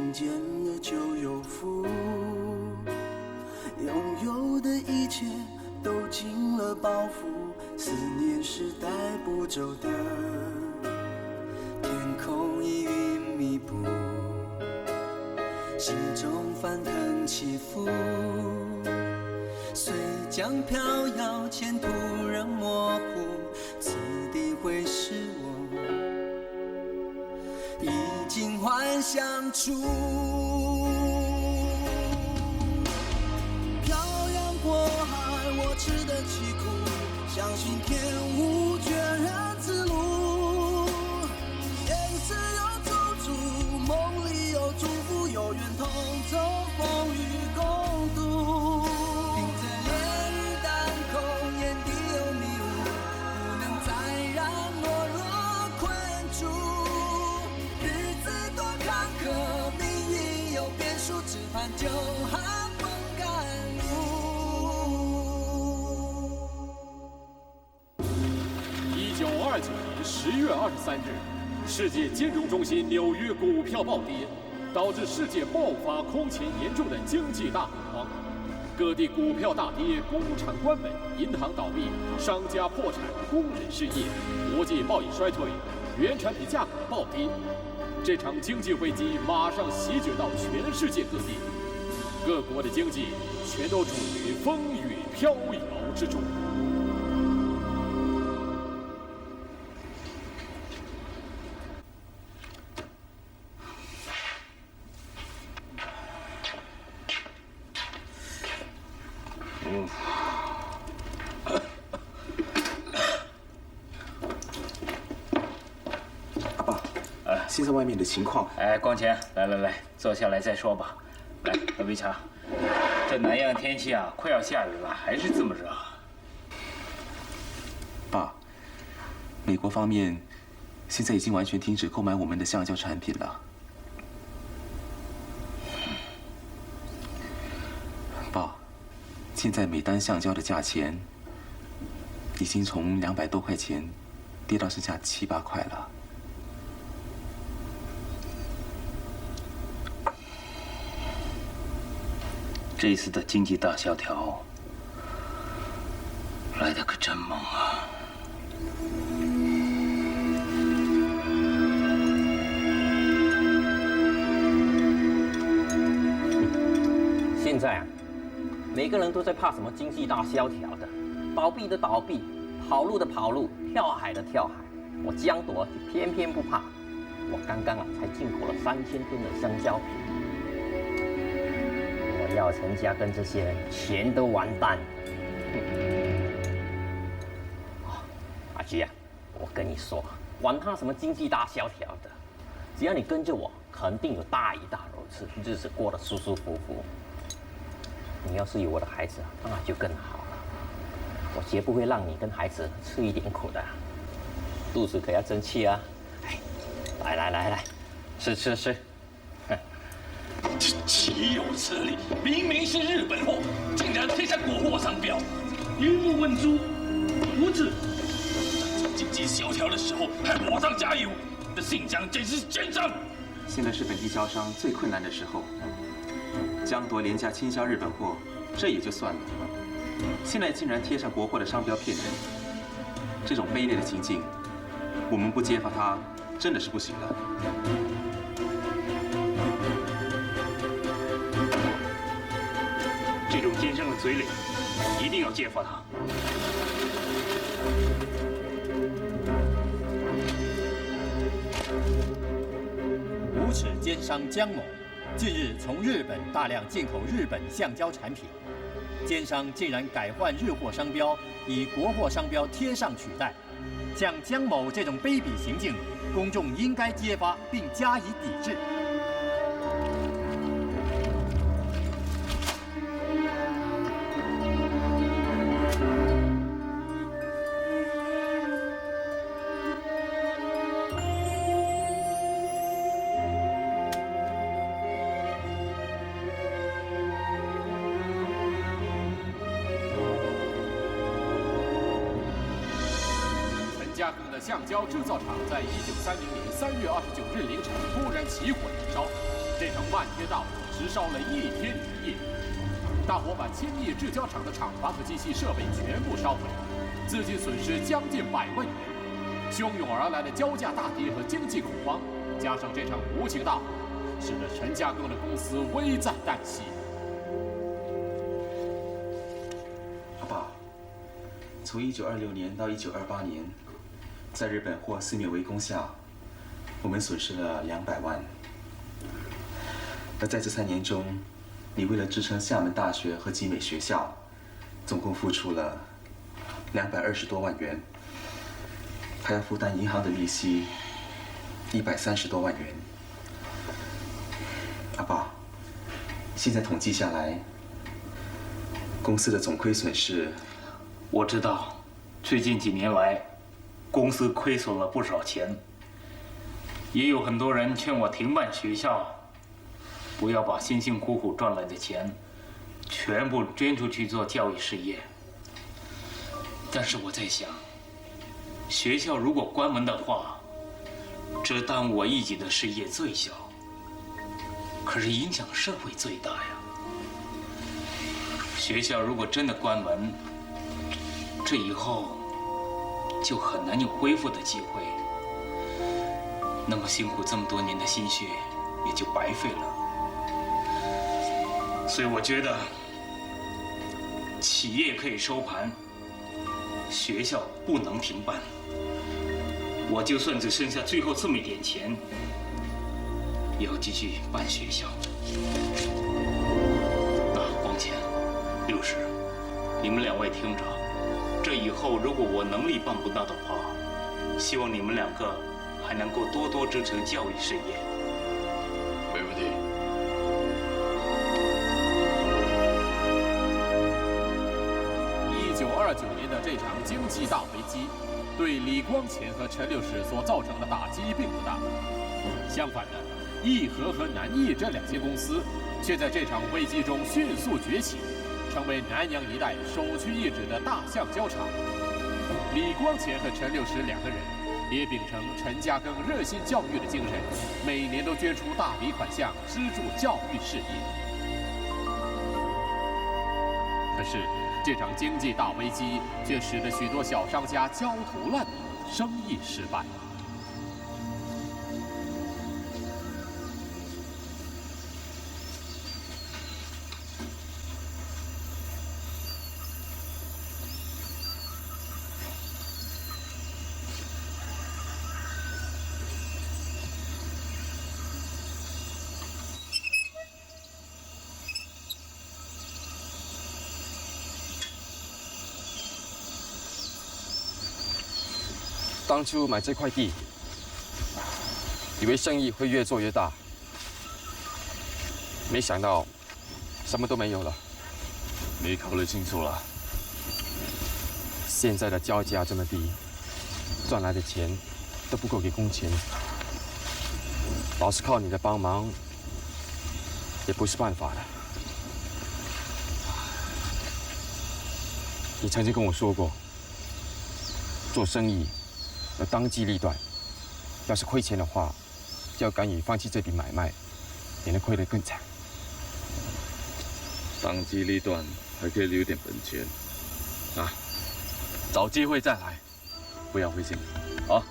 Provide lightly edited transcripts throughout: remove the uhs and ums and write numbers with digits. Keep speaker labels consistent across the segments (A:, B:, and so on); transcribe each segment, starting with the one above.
A: 听见了就有福，拥有的一切都进了包袱，思念是带不走的。天空已云密布，心中翻腾起伏，随江飘摇，前途仍模糊，此地会是我已经幻想出。漂洋过海，我吃得起苦，相信天无绝人之路。现实有处处，梦里有祝福，有缘同舟，风雨共度。顶着烈日当空，眼底有迷雾，不能再让懦弱困住。日子多坎坷，命运有变数，只盼就寒风甘露。
B: 1929年10月23日，世界金融中心纽约股票暴跌，导致世界爆发空前严重的经济大恐慌，各地股票大跌，工厂关门，银行倒闭，商家破产，工人失业，国际贸易衰退，原产品价格暴跌。这场经济危机马上席卷到全世界各地，各国的经济全都处于风雨飘摇之中。
C: 现在外面的情况……
D: 光前，来，坐下来再说吧。来，喝杯茶。这南洋天气啊，快要下雨了，还是这么热。
C: 爸，美国方面现在已经完全停止购买我们的橡胶产品了。爸，现在每单橡胶的价钱已经从200多块钱跌到剩下7、8块了。
D: 这一次的经济大萧条来得可真猛啊！
E: 现在啊，每个人都在怕什么经济大萧条的，倒闭的倒闭，跑路的跑路，跳海的跳海。我江朵就偏偏不怕，我刚刚才进口了3000吨的香蕉。药陈家跟这些人全都完蛋。阿基啊，我跟你说，管他什么经济大萧条的，只要你跟着我，肯定有大鱼大肉吃，日子过得舒舒服服。你要是有我的孩子，那就更好了。我绝不会让你跟孩子吃一点苦的，肚子可要争气啊！哎，来，吃。
F: 这岂有此理！明明是日本货，竟然贴上国货商标，鱼目混珠，无耻！在经济萧条的时候还火上加油，这信江简直是奸商！
C: 现在是本地招商最困难的时候，江夺廉价倾销日本货，这也就算了，现在竟然贴上国货的商标骗人，这种卑劣的情境，我们不揭发他，真的是不行了。
F: 这种奸商的嘴脸，一定要揭发他。
G: 无耻奸商江某，近日从日本大量进口日本橡胶产品，奸商竟然改换日货商标，以国货商标贴上取代。像江某这种卑鄙行径，公众应该揭发并加以抵制。
B: 加工的橡胶制造厂在1930年3月29日凌晨突然起火燃烧，这场漫天大火只烧了1天1夜。大火把千亿制胶厂的厂房和机器设备全部烧毁，资金损失将近100万元。汹涌而来的胶价大跌和经济恐慌，加上这场无情大火，使得陈嘉庚的公司危在旦夕。
C: 阿爸，从1926年到1928年，在日本货肆虐围攻下，我们损失了200万。而在这3年中，你为了支撑厦门大学和集美学校，总共付出了220多万元，还要负担银行的利息130多万元。阿爸，现在统计下来，公司的总亏损是……
D: 我知道，最近几年来，公司亏损了不少钱，也有很多人劝我停办学校。不要把辛辛苦苦赚来的钱全部捐出去做教育事业。但是我在想，学校如果关门的话，这耽误我一己的事业最小，可是影响社会最大呀。学校如果真的关门，这以后就很难有恢复的机会，那么辛苦这么多年的心血也就白费了。所以我觉得，企业可以收盘，学校不能停办。我就算只剩下最后这么一点钱，也要继续办学校。光前、六师，你们2位听着，这以后如果我能力办不到的话，希望你们2个还能够多多支持教育事业。
F: 没问题。
B: 1929年的这场经济大危机，对李光前和陈六使所造成的打击并不大。相反的，义和和南义这2间公司，却在这场危机中迅速崛起，成为南洋一带首屈一指的大橡胶厂。李光前和陈六使2个人，也秉承陈嘉庚热心教育的精神，每年都捐出大笔款项资助教育事业。可是，这场经济大危机却使得许多小商家焦头烂额，生意失败。
H: 当初买这块地，以为生意会越做越大，没想到什么都没有了。
F: 没考虑清楚了。
H: 现在的交价这么低，赚来的钱都不够给工钱，老是靠你的帮忙也不是办法的。你曾经跟我说过，做生意要当机立断，要是亏钱的话，就要敢于放弃这笔买卖，免得亏得更惨。
F: 当机立断，还可以留点本钱。啊，找机会再来，不要灰心。好。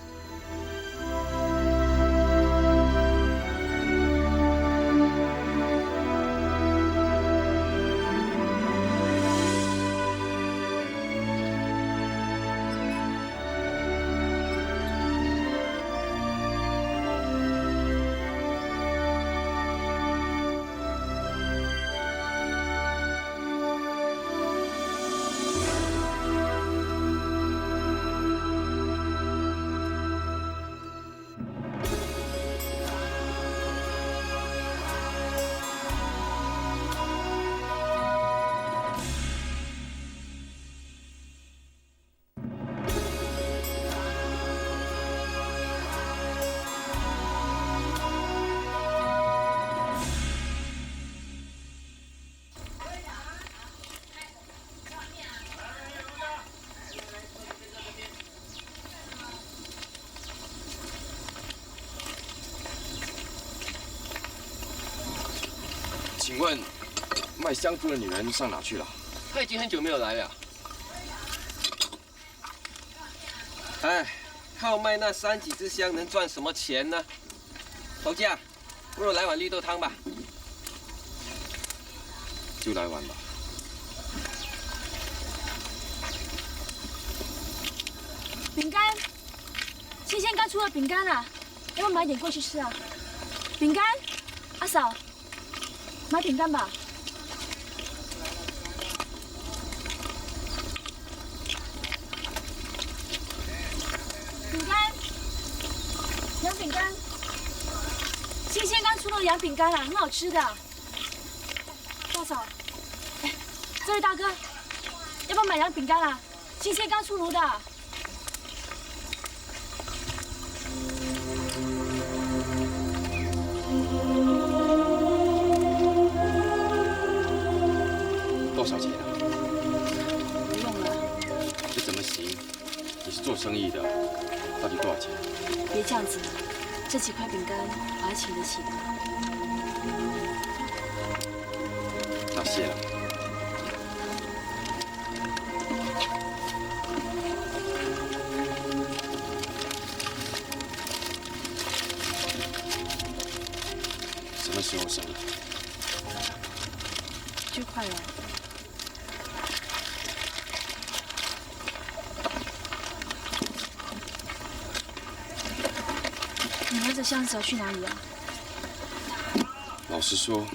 H: 请问卖香烛的女人上哪去了？
I: 她已经很久没有来了。哎，靠卖那3几支香能赚什么钱呢？头家，不如来碗绿豆汤吧。
H: 就来碗吧。
J: 饼干，新鲜刚出的饼干啊，要不要买点过去吃啊？饼干，阿嫂，买饼干吧。饼干，洋饼干，新鲜刚出的洋饼干啊，很好吃的。大嫂，哎，这位大哥，要不要买洋饼干啊？新鲜刚出炉的。
H: 多少钱啊？
J: 不用了，
H: 这怎么行？你是做生意的，到底多少钱？
J: 别这样子，这几块饼干我还请得起的。
H: 那谢了。什么时候生的？
J: 就快了。你拿着箱子要去哪里啊？
H: 老实说，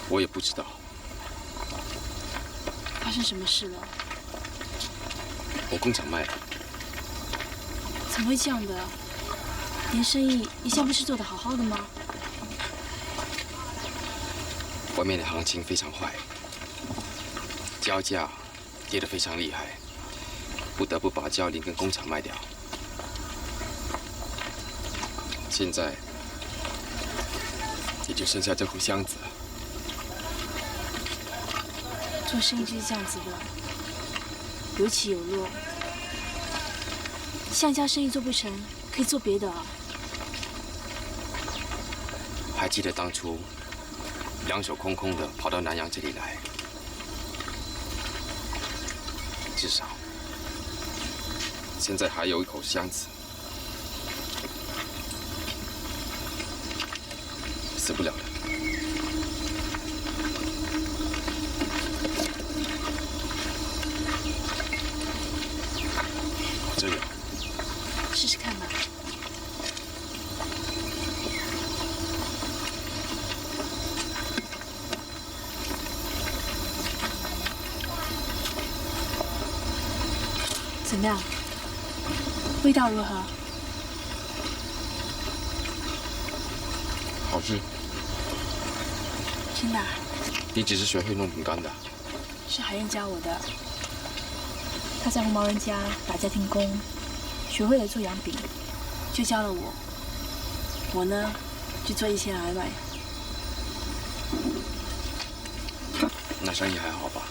H: 我也不知道。
J: 发生什么事了？
H: 我工厂卖了，
J: 怎么会这样的？您生意一向不是做得好好的吗？
H: 外面的行情非常坏，焦价跌得非常厉害，不得不把焦林跟工厂卖掉。现在也就剩下这副箱子了。
J: 做生意就是这样子的，有起有落。像家生意做不成，可以做别的啊。
H: 还记得当初两手空空的跑到南洋这里来，至少现在还有一口箱子，死不了了。我这有，
J: 试试看吧。怎么样？味道如何？
H: 好吃。
J: 真的啊？
H: 你只是学会弄饼干的？
J: 是海燕教我的。他在红毛人家打家庭工，学会了做洋饼，就教了我。我呢，就做一些来卖。
H: 那生意还好吧？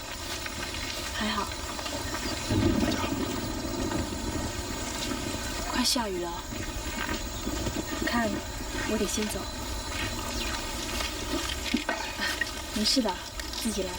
J: 还好。
H: 大家好。
J: 快下雨了，看我得先走。没事的，自己来。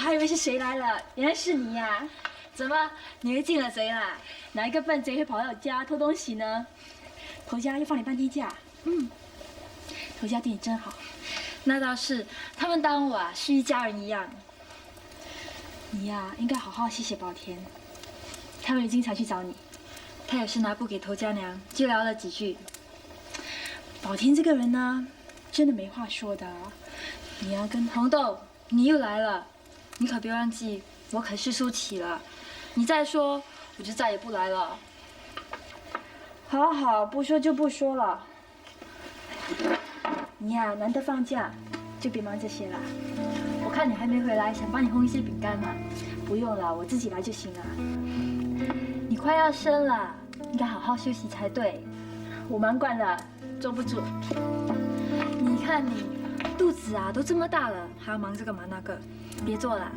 J: 还以为是谁来了，原来是你呀！怎么，你又进了贼啦？哪一个笨贼会跑到我家偷东西呢？头家又放你半天假，头家对你真好。那倒是，他们当我啊是一家人一样。你呀，应该好好谢谢宝田，他们也经常去找你。他也是拿布给头家娘，就聊了几句。宝田这个人呢，真的没话说的。你呀，跟红豆，你又来了，你可别忘记，我可是舒淇了。你再说，我就再也不来了。好好，不说就不说了。你呀，难得放假，就别忙这些了。我看你还没回来，想帮你烘一些饼干嘛？不用了，我自己来就行了。你快要生了，应该好好休息才对。我忙惯了，坐不住。你看你肚子啊都这么大了，还要忙这个忙那个，别做了。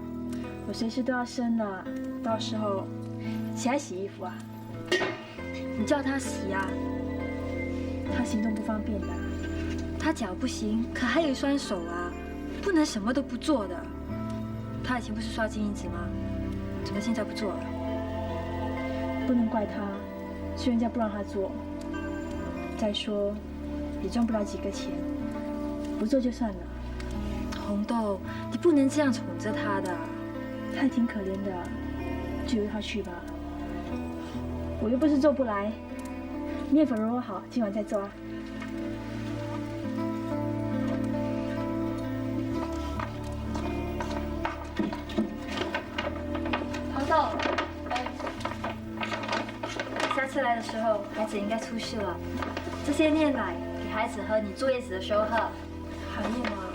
J: 我随时都要生了，到时候谁还洗衣服啊？你叫他洗啊，他行动不方便的，他脚不行，可还有一双手啊，不能什么都不做的。他以前不是刷金银子吗？怎么现在不做了？不能怪他，是人家不让他做。再说，也赚不了几个钱，不做就算了。红豆，你不能这样宠着他的，他也挺可怜的，就由他去吧。我又不是做不来，面粉揉好，今晚再做啊。红豆，下次来的时候，孩子应该出世了。这些念奶给孩子喝，你坐月子的时候喝。海燕啊，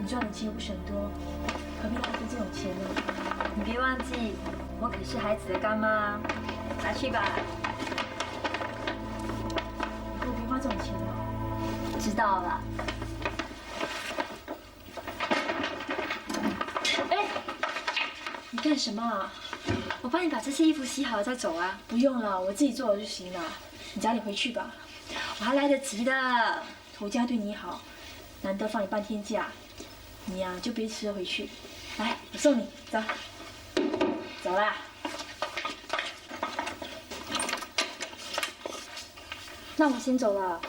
J: 你赚的钱又不是很多，何必浪费这种钱呢？你别忘记，我可是孩子的干妈，拿去吧。以后别花这种钱了。知道了。哎，你干什么啊？我帮你把这些衣服洗好了再走啊。不用了，我自己做了就行了。你早点回去吧，我还来得及的。头家对你好，难得放你半天假，你呀就别迟了回去。来，我送你，走。走啦。那我先走了。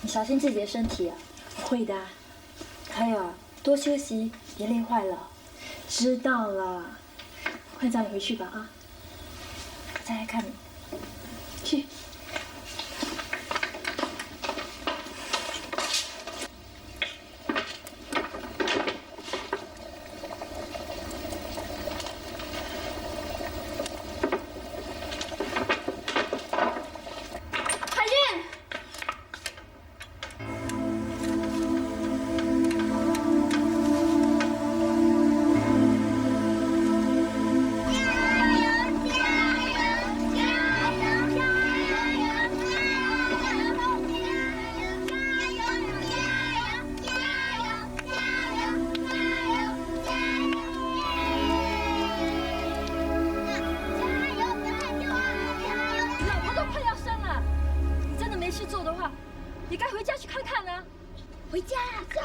J: 你小心自己的身体啊。我会的。还有啊，多休息，别累坏了。知道了。快早点回去吧啊！我再来看你。去。你该回家去看看啊！回家啊，走！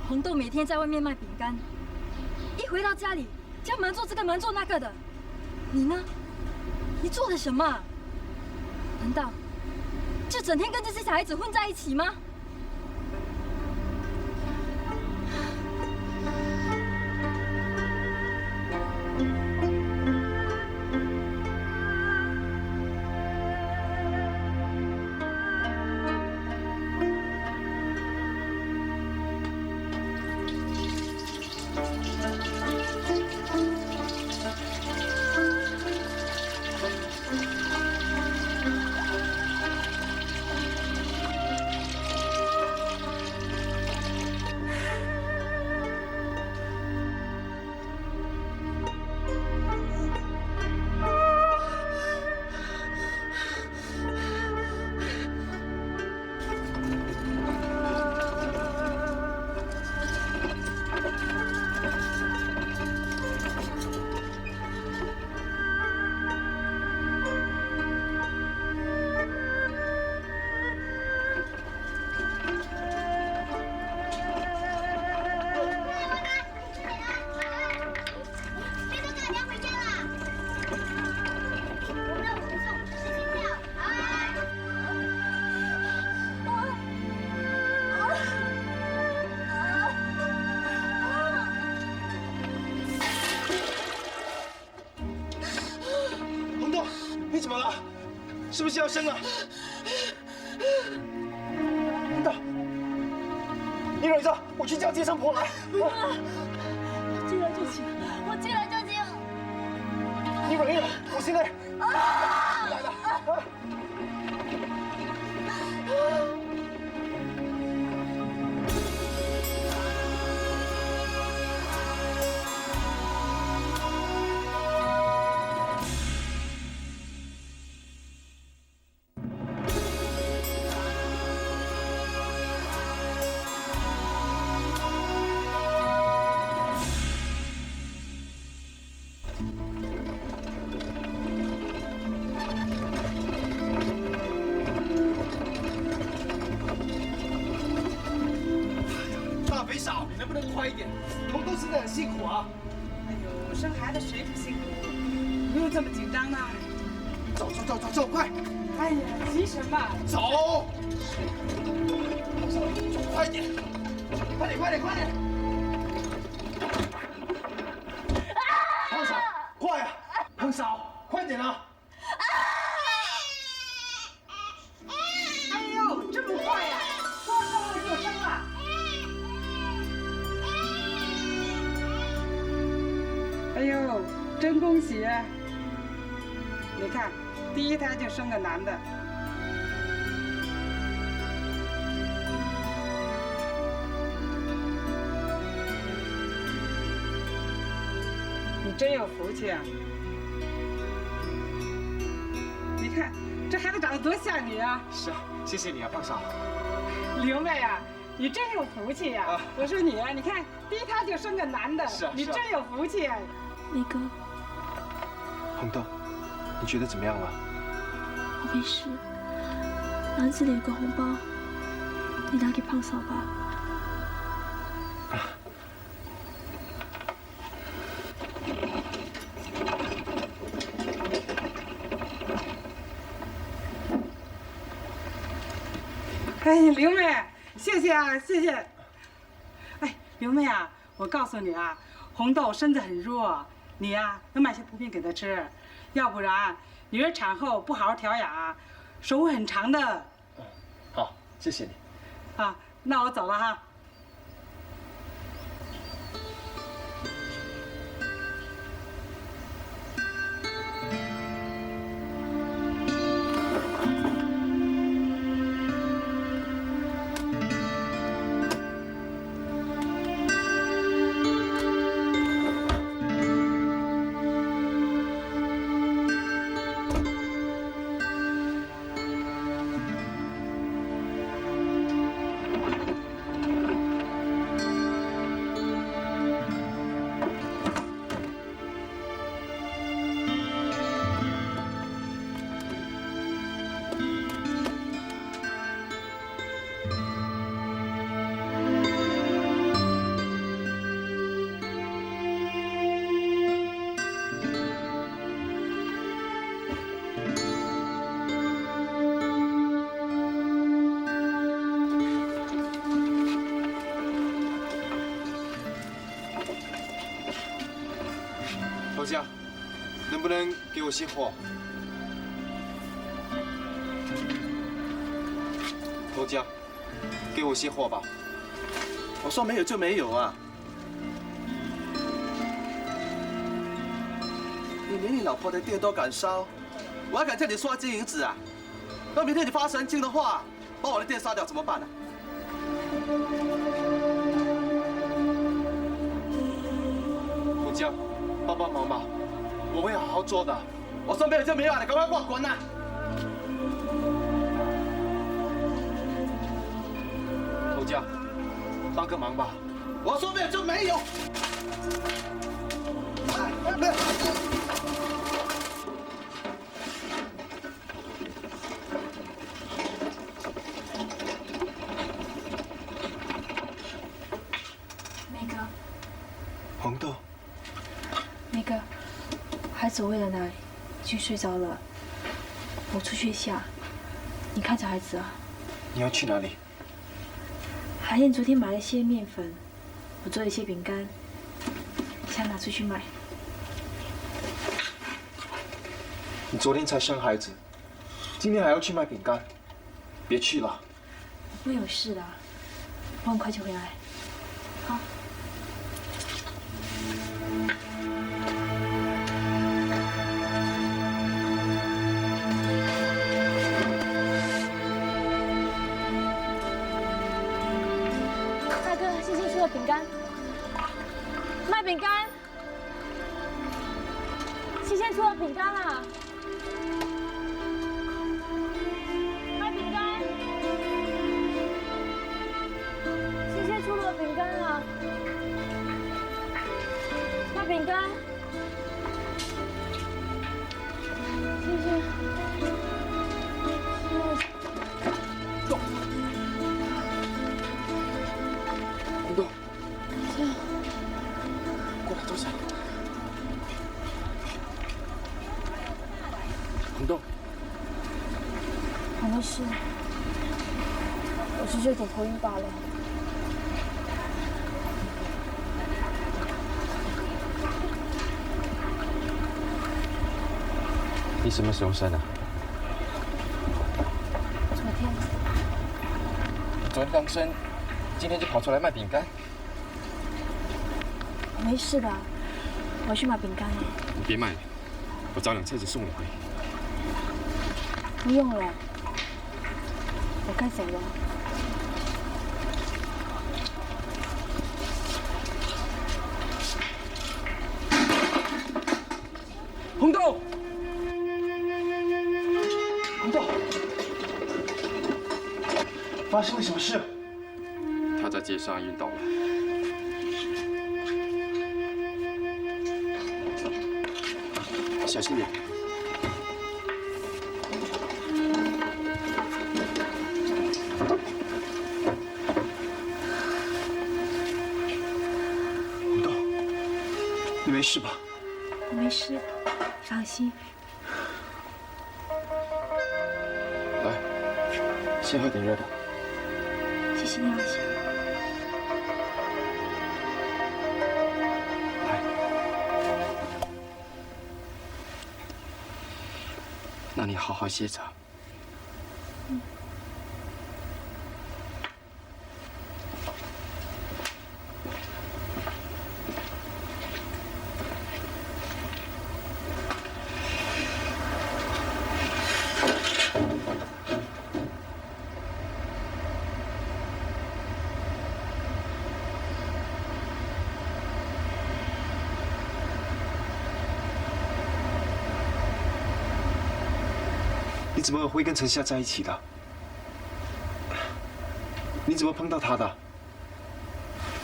J: 红豆每天在外面卖饼干，一回到家里就要忙做这个忙做那个的。你呢？你做了什么？难道就整天跟这些小孩子混在一起吗？
K: 你怎么了？是不是要生了？等等，你忍着，我去叫接生婆来。
J: 不用了，进来就行，我进来就行。
K: 你忍一忍，我现在来了。你能不能快一点？红豆现在很辛苦啊。
L: 哎呦，生孩子谁不辛苦？不用这么紧张呢。
K: 走，快！
L: 哎呀，急什么？
K: 走！快点！快点！胖嫂，快啊！胖嫂，快点啊！
L: 哎呦，这么快呀！说生了就生了。哎呦，真恭喜！你看，第一胎就生个男的。你真有福气啊！你看，这孩子长得多像你啊！
K: 是啊，谢谢你啊，胖嫂。
L: 刘妹啊，你真有福气呀！
K: 啊
L: 我说你啊，你看第一胎就生个男的，
K: 是啊
L: 你真有福气啊！
J: 梅哥，
K: 红豆，你觉得怎么样了？
J: 我没事，篮子里有个红包，你拿给胖嫂吧。
L: 哎，刘妹，谢谢啊，谢谢。哎，刘妹啊，我告诉你啊，红豆身子很弱，你呀要买些补品给她吃，要不然女儿产后不好好调养，手会很长的。
K: 好，谢谢你。
L: 啊，那我走了哈。
K: 头家，能不能给我些货？头家，给我些货吧。
I: 我说没有就没有啊！你连你老婆的店都敢烧，我还敢叫你刷金银子啊？那明天你发神经的话，把我的店烧掉怎么办呢？
K: 头家，帮帮忙吧，我会好好做的。
I: 我说没有就没有啊！你赶快给我滚呐！
K: 头家，帮个忙吧。
I: 我说没有就没有。
J: 梅哥，
K: 红豆，
J: 梅哥，孩子喂了奶，已经睡着了。我出去一下，你看着孩子啊。
K: 你要去哪里？
J: 海燕昨天买了一些面粉，我做了一些饼干，想拿出去卖。
K: 你昨天才生孩子，今天还要去卖饼干，别去了。
J: 我不会有事的，我很快就回来。好。大哥，星星出了饼干，卖饼干。新鲜出了饼干啦！卖饼干，新鲜出了饼干啦！卖饼干，新鲜。
K: 动，红豆，过来坐下。红豆，
J: 我没事，我只是有点头晕罢了。
H: 你什么时候生的？
J: 昨天。
H: 昨天刚生，今天就跑出来卖饼干？
J: 我没事的，我要去买饼干了。
H: 你别卖了，我找辆车子送你回。
J: 不用了，我该走了。
K: 红豆，红豆，发生了什么事？
H: 他在街上晕倒了。小心点。
K: 红豆，你没事吧？
J: 我没事，放心。
H: 来，先喝点热的。
J: 谢谢你，阿翔。
H: 那你好好歇着。
K: 你怎么会跟陈夏在一起的？你怎么碰到他的？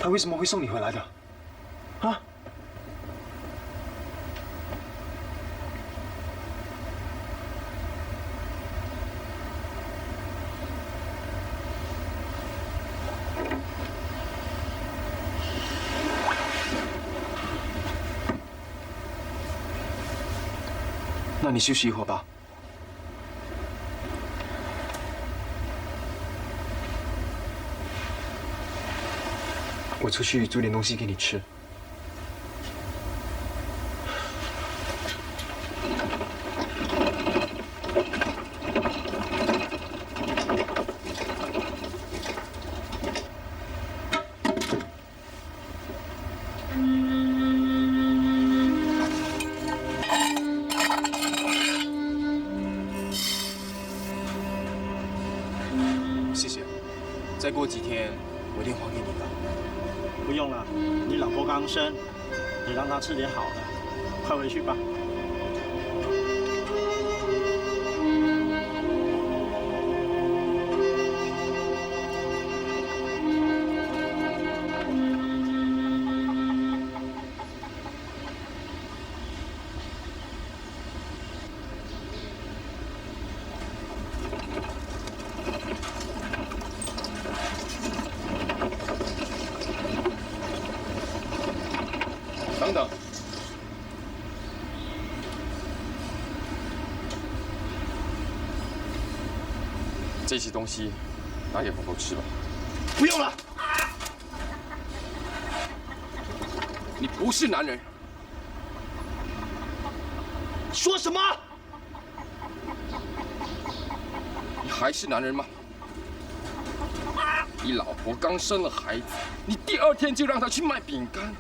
K: 他为什么会送你回来的？啊？那你休息一会儿吧。我出去煮点东西给你吃。谢谢，再过几天我一定还给你的。
M: 不用了，你老婆刚生，你让她吃点好的，快回去吧。
H: 等等，这些东西拿给红豆吃吧。
K: 不用了。
H: 你不是男人。
K: 说什么？
H: 还是男人吗？你老婆刚生了孩子，你第2天就让她去卖饼干。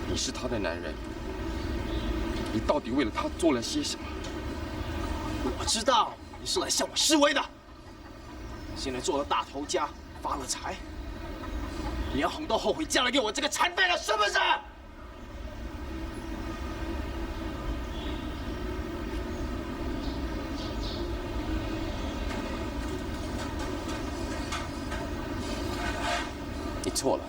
H: 你是她的男人，你到底为了她做了些什么？
M: 我知道你是来向我示威的。现在做了大头家，发了财，连红都后悔嫁了给我这个残废了，是不是？
H: 你错了，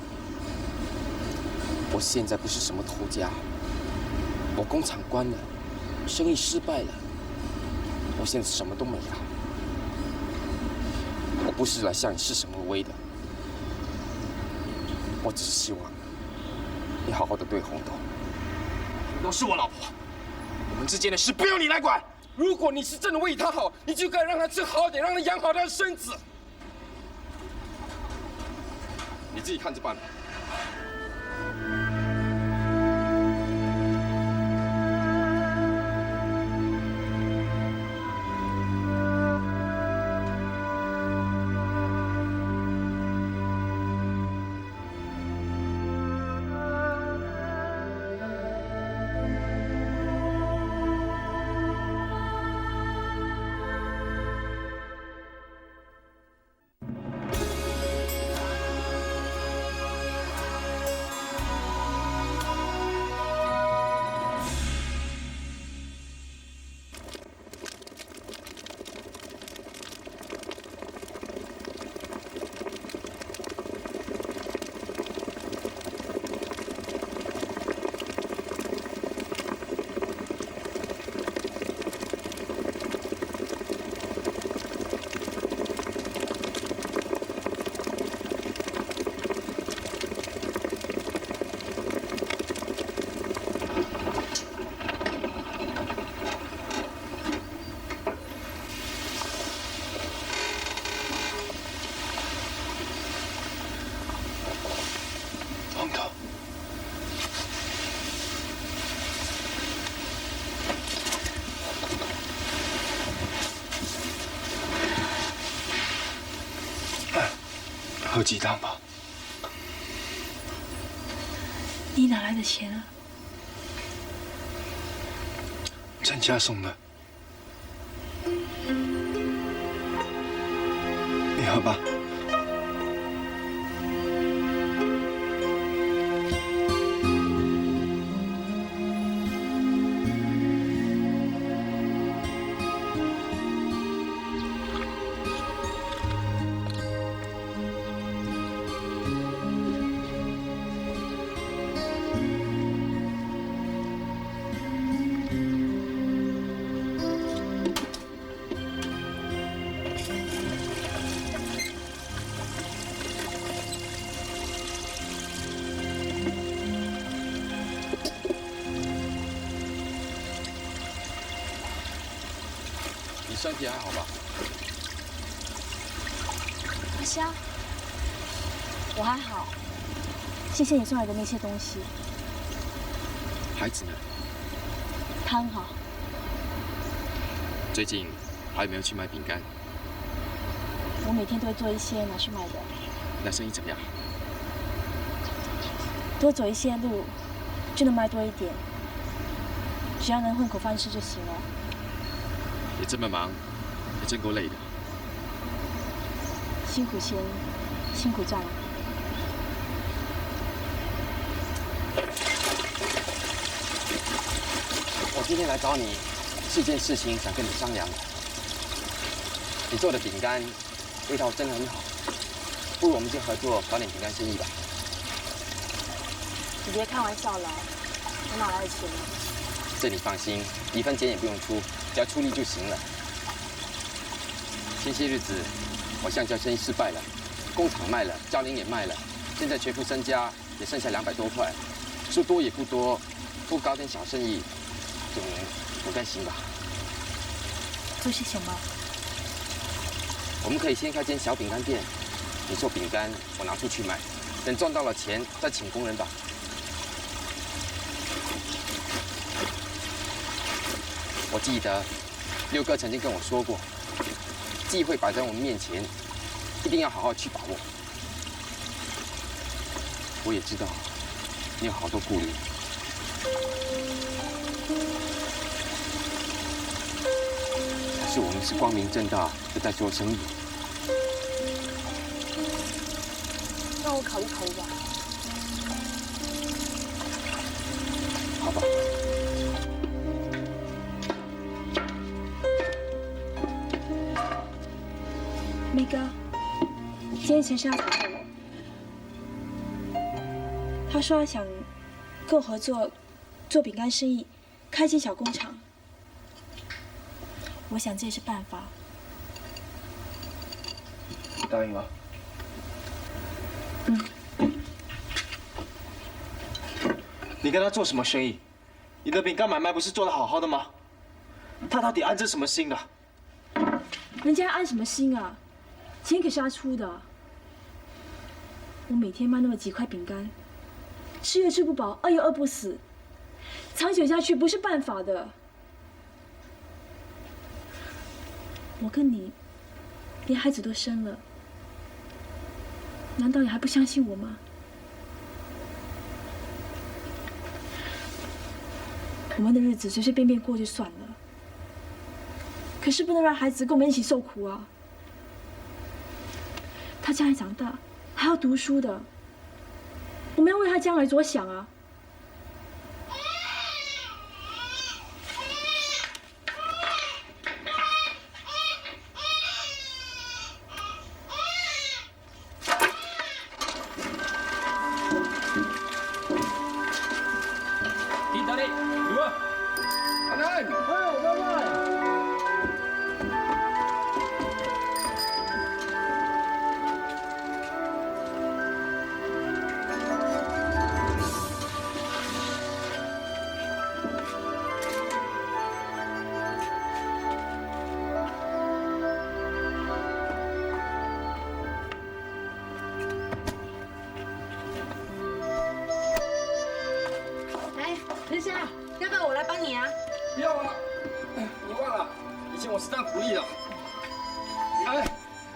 H: 我现在不是什么头家，我工厂关了，生意失败了，我现在什么都没了。我不是来向你示什么威的，我只是希望你好好的对红豆。
M: 红豆是我老婆，我们之间的事不用你来管。
H: 如果你是真的为她好，你就该让她吃好点，让她养好她的身子。你自己看着办吧。
K: 喝鸡汤吧。
J: 你哪来的钱啊？
K: 陈家送的。你喝吧。
H: 身体还好吧？
J: 阿香，我还好，谢谢你送来的那些东西。
H: 孩子呢？
J: 他很好。
H: 最近还有没有去买饼干？
J: 我每天都会做一些拿去卖的。
H: 那生意怎么样？
J: 多走一些路，就能卖多一点。只要能混口饭吃就行了。
H: 你这么忙，也真够累的。
J: 辛苦钱，辛苦赚。
H: 我今天来找你，是件事情想跟你商量的。你做的饼干味道真的很好，不如我们就合作搞点饼干生意吧。
J: 你别开玩笑了，我哪来的钱呢？
H: 这你放心，1分钱也不用出，只要出力就行了。前些日子我橡胶生意失败了，工厂卖了，胶零也卖了，现在全副身家也剩下200多块，说多也不多，不搞点小生意，总该行吧？
J: 做些什么？
H: 我们可以先开间小饼干店，你做饼干，我拿出去卖，等赚到了钱再请工人吧。我记得六哥曾经跟我说过，机会摆在我们面前，一定要好好去把握。我也知道你有好多顾虑，可是我们是光明正大的在做生意。
J: 让我考虑考虑吧。
H: 好吧。
J: 梅哥，今天陈莎找到我，他说他想跟我合作做饼干生意，开间小工厂。我想这也是办法。
K: 你答应了？你跟他做什么生意？你的饼干买卖不是做得好好的吗？他到底安着什么心的？
J: 人家安什么心啊？钱可是他出的。我每天卖那么几块饼干，吃又吃不饱，饿又饿不死，长久下去不是办法的。我跟你连孩子都生了，难道你还不相信我吗？我们的日子随随便便过就算了，可是不能让孩子跟我们一起受苦啊！他将来长大还要读书的，我们要为他将来着想啊！
B: 意大利，有啊，阿南，老板。
N: 陈霞，要不要我来帮你啊？
H: 不要啊！你忘了，以前我是当苦力的。哎，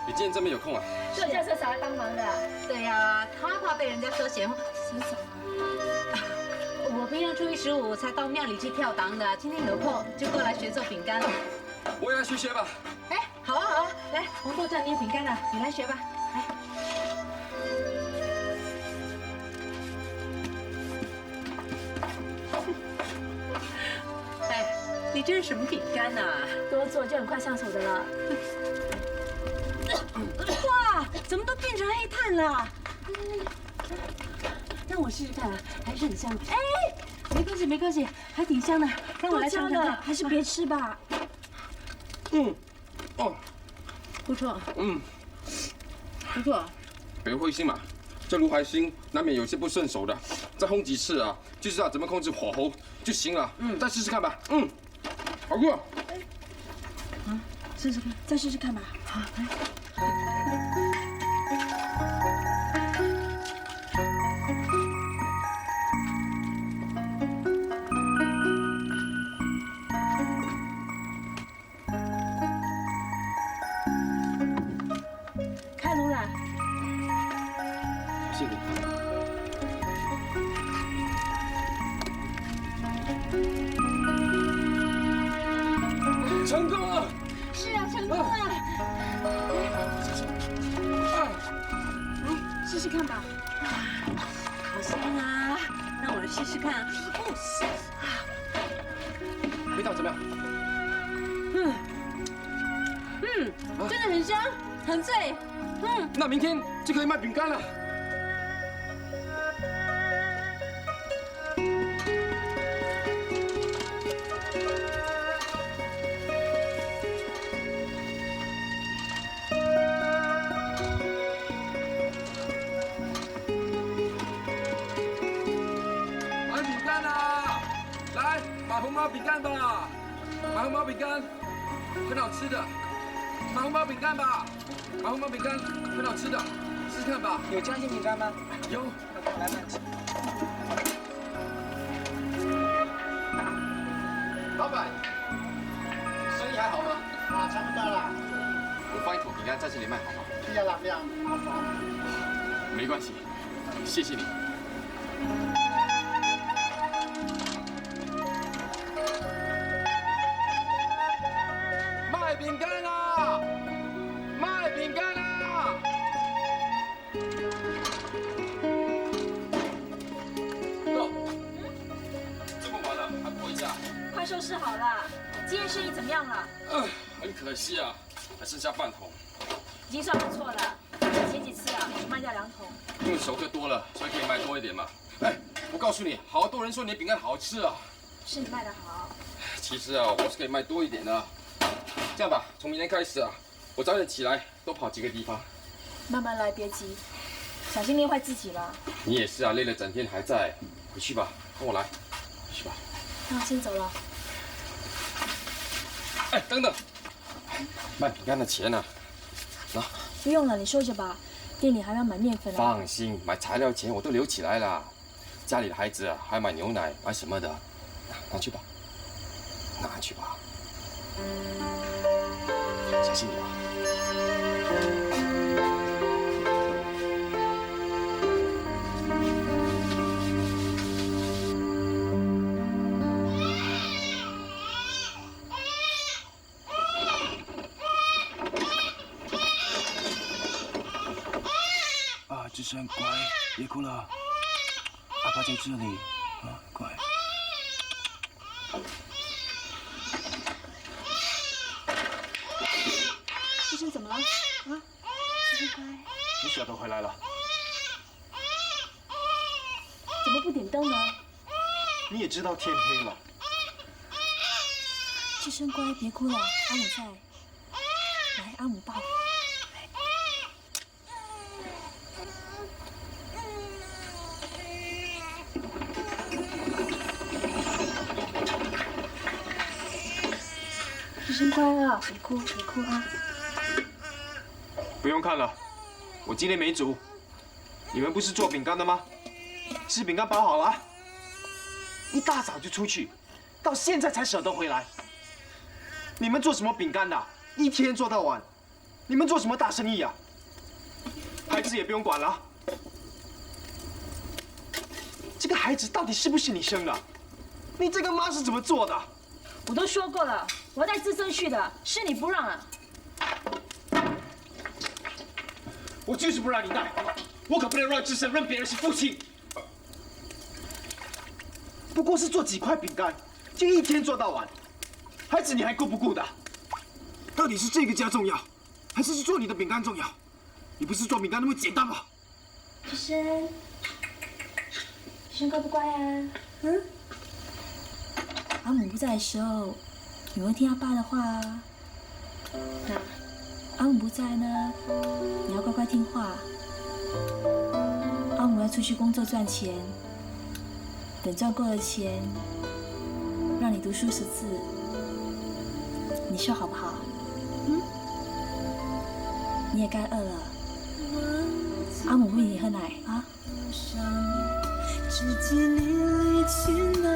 H: 你今天这么有空啊？
N: 是叫车嫂来帮忙的。对呀，他怕被人家说闲话。
J: 谁嫂啊？
N: 我平常初一15才到庙里去跳档的，今天有空就过来学做饼干了。
H: 我也来学学吧。
N: 哎，好啊好啊，来，红豆酱捏饼干了，你来学吧。来。你这是什么饼干呐？
J: 多做就很快上手的了。哇，怎么都变成黑炭了？
N: 让我试试看啊，还是很香。哎，没关系没关系，还挺香的。让我来尝尝看，
J: 还是别吃吧。
H: 哦，
N: 不错。不错。
H: 别灰心嘛，这炉还新，难免有些不顺手的，再烘几次啊，就知道怎么控制火候就行了。再试试看吧。好过。
J: 试试看，再试试看吧。好，来。开炉了。
H: 谢谢。成功了！
J: 是啊，成功了！试试看吧。
N: 好香啊！让我来试试看。
H: 味道怎么样？
N: 真的很香，很脆。
H: 那明天就可以卖饼干了。买红包饼干吧，买红包饼干，很好吃的。买红包饼干吧，买红包饼干，很好吃的，试试看吧。
M: 有夹心饼干吗？
H: 有。
M: 来买。
H: 老板，生意还好吗？
M: 差不多了。
H: 我放一桶饼干在这里卖好吗？
M: 不要了，不要了，好烦。
H: 没关系，谢谢你。卖饼干啦！卖饼干啦！哟，这么晚了还不回家？
J: 快收拾好了。今天生意怎么样了？
H: 很可惜啊，还剩下半桶。
J: 已经算不错了。前几次啊，只卖掉2桶。
H: 因为熟客多了，所以可以卖多一点嘛。哎，我告诉你，好多人说你的饼干好吃啊。
J: 是你卖的好。
H: 其实啊，我是可以卖多一点的。这样吧，从明天开始啊，我早点起来，多跑几个地方。
J: 慢慢来，别急，小心累坏自己了。
H: 你也是啊，累了整天还在，回去吧，跟我来，回去吧。
J: 那我先走了。
H: 哎，等等，卖饼干的钱呢？拿。
J: 不用了，你收着吧。店里还要买面粉啊。
H: 放心，买材料钱我都留起来了。家里的孩子啊，还要买牛奶，买什么的，拿去吧，拿去吧。小心点啊。
M: 志胜，乖，别哭了，阿爸在这里，啊，乖。
J: 志胜怎么了？啊，志胜乖。
M: 你小偷回来了。
J: 怎么不点灯呢？
M: 你也知道天黑了。
J: 志胜乖，别哭了，阿母在。来，阿母抱。志胜乖啊，别哭，别哭啊！
K: 不用看了，我今天没煮。你们不是做饼干的吗？吃饼干包好了。一大早就出去，到现在才舍得回来。你们做什么饼干的？一天做到晚。你们做什么大生意啊？孩子也不用管了。这个孩子到底是不是你生的？你这个妈是怎么做的？
J: 我都说过了，我要带自身去的，是你不让啊！
K: 我就是不让你带，我可不能让志胜认别人是父亲。不过是做几块饼干，就一天做到晚，孩子你还顾不顾的？到底是这个家重要，还是做你的饼干重要？你不是做饼干那么简单吧？
J: 志胜，志胜乖不乖啊？嗯？阿母不在的时候，你会听阿爸的话啊。那阿母不在呢，你要乖乖听话。阿母要出去工作赚钱，等赚够了钱，让你读书识字。你说好不好？嗯？你也该饿了，阿母喂你喝奶啊。
A: 世界里离去那